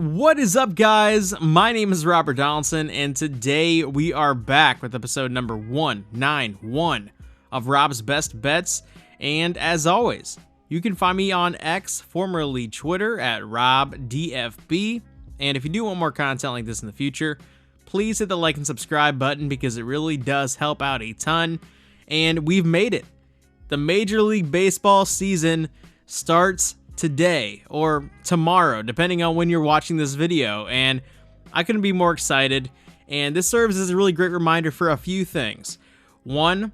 What is up, guys? My name is Rob Donaldson, and today we are back with episode number 191 of Rob's Best Bets. And as always, you can find me on X, formerly Twitter, at RobDFB. And if you do want more content like this in the future, please hit the like and subscribe button because it really does help out a ton. And we've made it. The Major League Baseball season starts today or tomorrow, depending on when you're watching this video, and I couldn't be more excited. And this serves as a really great reminder for a few things. One,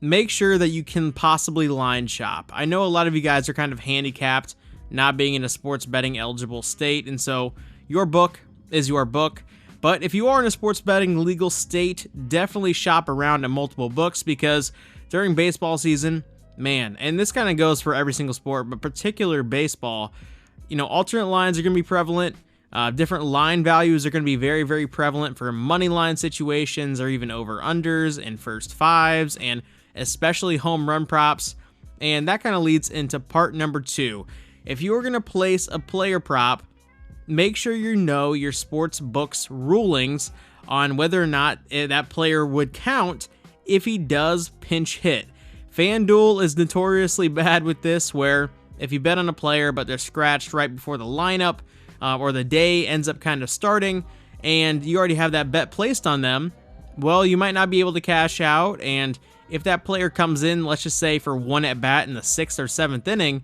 make sure that you can possibly line shop. I know a lot of you guys are kind of handicapped not being in a sports betting eligible state, and so your book is your book. But if you are in a sports betting legal state, definitely shop around at multiple books, because during baseball season, man, and this kind of goes for every single sport, but particular baseball, alternate lines are going to be prevalent. Different line values are going to be very, very prevalent for money line situations or even over-unders and first fives and especially home run props. And that kind of leads into part number 2. If you're going to place a player prop, make sure you know your sports book's rulings on whether or not that player would count if he does pinch hit. FanDuel is notoriously bad with this, where if you bet on a player but they're scratched right before the lineup or the day ends up kind of starting and you already have that bet placed on them, well, you might not be able to cash out. And if that player comes in, let's just say for one at bat in the 6th or 7th inning,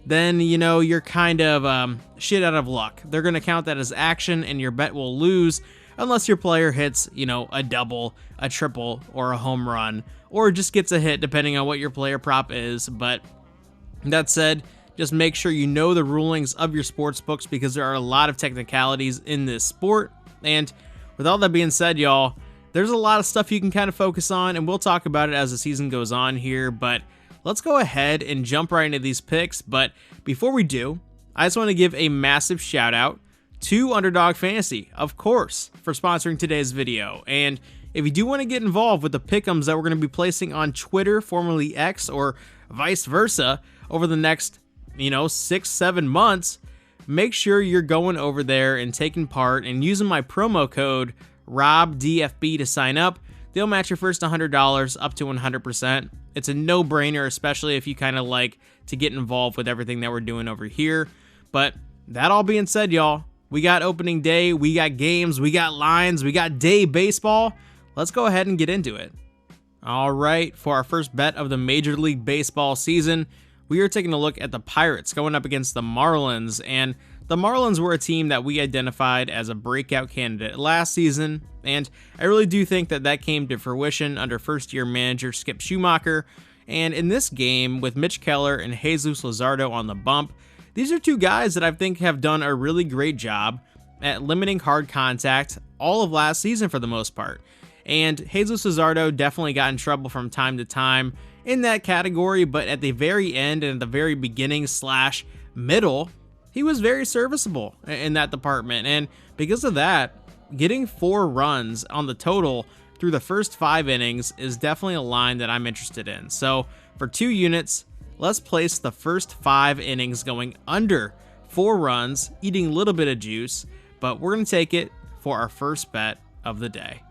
then you're kind of shit out of luck. They're going to count that as action and your bet will lose unless your player hits, a double, a triple, or a home run, or just gets a hit depending on what your player prop is. But that said, just make sure you know the rulings of your sports books, because there are a lot of technicalities in this sport. And with all that being said, y'all, there's a lot of stuff you can kind of focus on, and we'll talk about it as the season goes on here. But let's go ahead and jump right into these picks. But before we do, I just want to give a massive shout out to Underdog Fantasy, of course, for sponsoring today's video. And if you do want to get involved with the pick'ems that we're going to be placing on Twitter, formerly X, or vice versa, over the next, 6-7 months, make sure you're going over there and taking part and using my promo code ROBDFB to sign up. They'll match your first $100 up to 100%. It's a no-brainer, especially if you kind of like to get involved with everything that we're doing over here. But that all being said, y'all, we got opening day, we got games, we got lines, we got day baseball. Let's go ahead and get into it. All right, for our first bet of the Major League Baseball season, we are taking a look at the Pirates going up against the Marlins. And the Marlins were a team that we identified as a breakout candidate last season, and I really do think that came to fruition under first-year manager Skip Schumacher. And in this game, with Mitch Keller and Jesus Luzardo on the bump, these are two guys that I think have done a really great job at limiting hard contact all of last season for the most part. And Jesus Luzardo definitely got in trouble from time to time in that category, but at the very end and at the very beginning / middle, he was very serviceable in that department. And because of that, getting 4 runs on the total through the first 5 innings is definitely a line that I'm interested in. So for 2 units, let's place the first 5 innings going under 4 runs, eating a little bit of juice, but we're going to take it for our first bet of the day.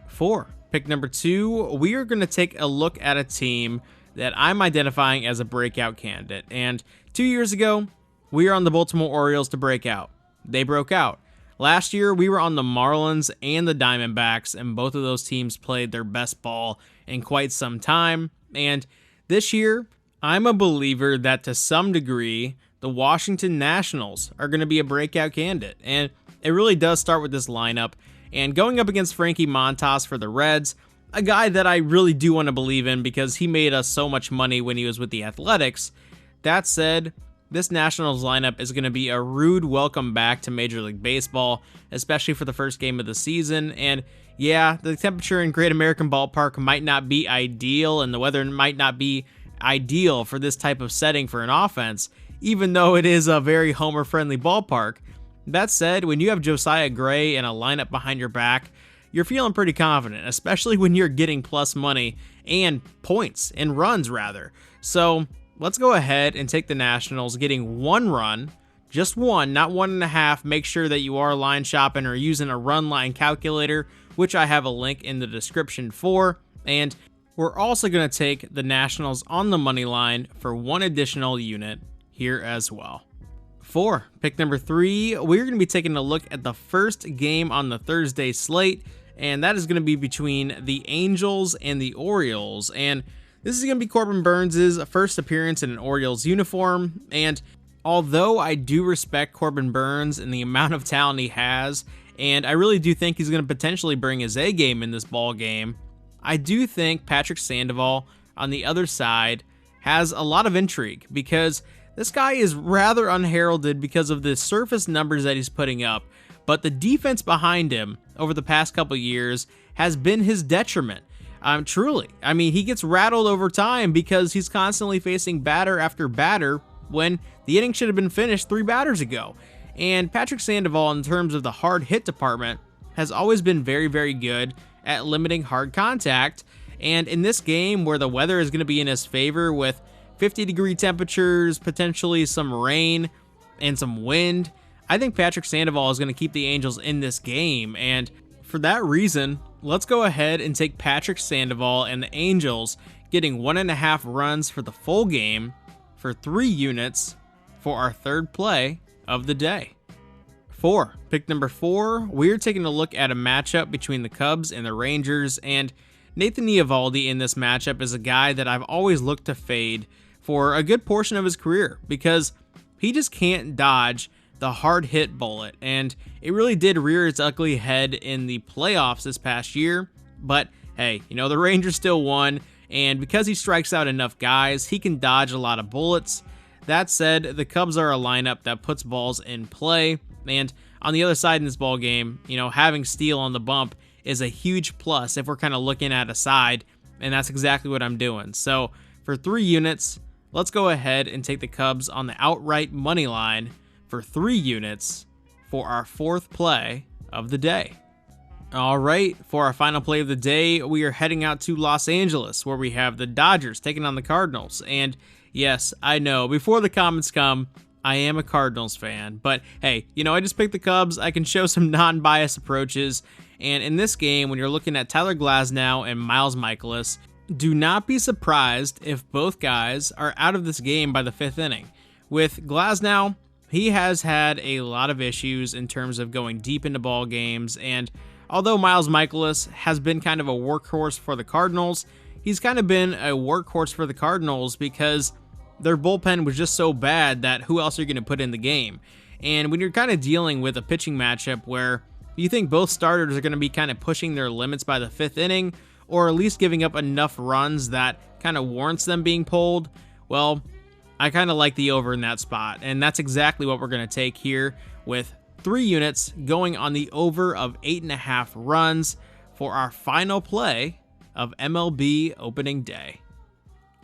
For pick number 2, we are going to take a look at a team that I'm identifying as a breakout candidate. And 2 years ago, we were on the Baltimore Orioles to break out. They broke out. Last year, we were on the Marlins and the Diamondbacks, and both of those teams played their best ball in quite some time. And this year, I'm a believer that to some degree, the Washington Nationals are going to be a breakout candidate. And it really does start with this lineup. And going up against Frankie Montas for the Reds, a guy that I really do want to believe in because he made us so much money when he was with the Athletics. That said, this Nationals lineup is going to be a rude welcome back to Major League Baseball, especially for the first game of the season. And yeah, the temperature in Great American Ballpark might not be ideal, and the weather might not be ideal for this type of setting for an offense, even though it is a very homer-friendly ballpark. That said, when you have Josiah Gray and a lineup behind your back, you're feeling pretty confident, especially when you're getting plus money and points and runs rather. So let's go ahead and take the Nationals getting 1 run just one, not 1.5. Make sure that you are line shopping or using a run line calculator, which I have a link in the description for. And we're also going to take the Nationals on the money line for one additional unit here as well. For pick number 3, we're going to be taking a look at the first game on the Thursday slate, and that is going to be between the Angels and the Orioles. And this is going to be Corbin Burns' first appearance in an Orioles uniform. And although I do respect Corbin Burns and the amount of talent he has, and I really do think he's going to potentially bring his A game in this ball game, I do think Patrick Sandoval on the other side has a lot of intrigue, because this guy is rather unheralded because of the surface numbers that he's putting up, but the defense behind him over the past couple years has been his detriment. Truly. I mean, he gets rattled over time because he's constantly facing batter after batter when the inning should have been finished 3 batters ago. And Patrick Sandoval, in terms of the hard hit department, has always been very, very good at limiting hard contact. And in this game, where the weather is going to be in his favor with 50-degree temperatures, potentially some rain, and some wind, I think Patrick Sandoval is going to keep the Angels in this game. And for that reason, let's go ahead and take Patrick Sandoval and the Angels getting 1.5 runs for the full game for 3 units for our third play of the day. For pick number 4, we're taking a look at a matchup between the Cubs and the Rangers. And Nathan Eovaldi in this matchup is a guy that I've always looked to fade for a good portion of his career, because he just can't dodge the hard hit bullet, and it really did rear its ugly head in the playoffs this past year. But hey, the Rangers still won, and because he strikes out enough guys, he can dodge a lot of bullets. That said, the Cubs are a lineup that puts balls in play, and on the other side in this ball game, having Steele on the bump is a huge plus if we're kind of looking at a side, and that's exactly what I'm doing. So for 3 units, let's go ahead and take the Cubs on the outright money line for 3 units for our 4th play of the day. All right, for our final play of the day, we are heading out to Los Angeles, where we have the Dodgers taking on the Cardinals. And yes, I know, before the comments come, I am a Cardinals fan, but hey, I just picked the Cubs. I can show some non-biased approaches. And in this game, when you're looking at Tyler Glasnow and Miles Mikolas, do not be surprised if both guys are out of this game by the 5th inning. With Glasnow, he has had a lot of issues in terms of going deep into ball games, and although Miles Mikolas has been kind of a workhorse for the Cardinals, he's kind of been a workhorse for the Cardinals because their bullpen was just so bad that who else are you going to put in the game? And when you're kind of dealing with a pitching matchup where you think both starters are going to be kind of pushing their limits by the 5th inning, or at least giving up enough runs that kind of warrants them being pulled, well, I kind of like the over in that spot, and that's exactly what we're going to take here, with 3 units going on the over of 8.5 runs for our final play of MLB opening day.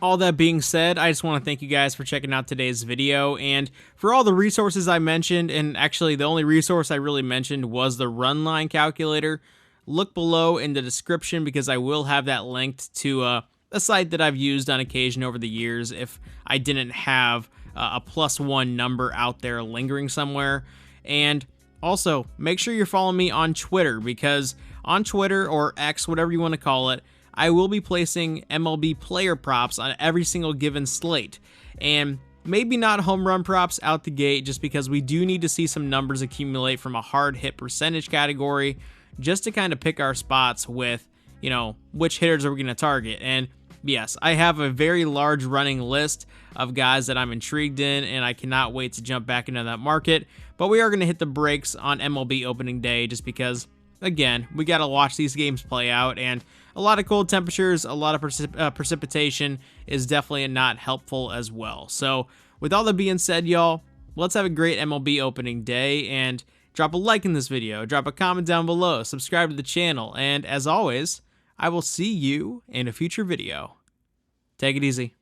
All that being said, I just want to thank you guys for checking out today's video, and for all the resources I mentioned, and actually the only resource I really mentioned was the run line calculator. Look below in the description, because I will have that linked to a site that I've used on occasion over the years if I didn't have a +1 number out there lingering somewhere. And also, make sure you're following me on Twitter, because on Twitter, or X, whatever you want to call it, I will be placing MLB player props on every single given slate. And maybe not home run props out the gate, just because we do need to see some numbers accumulate from a hard hit percentage category, just to kind of pick our spots with, which hitters are we going to target. And yes, I have a very large running list of guys that I'm intrigued in, and I cannot wait to jump back into that market. But we are going to hit the brakes on MLB opening day, just because, again, we got to watch these games play out, and a lot of cold temperatures, a lot of precipitation is definitely not helpful as well. So with all that being said, y'all, let's have a great MLB opening day, and drop a like in this video, drop a comment down below, subscribe to the channel, and as always, I will see you in a future video. Take it easy.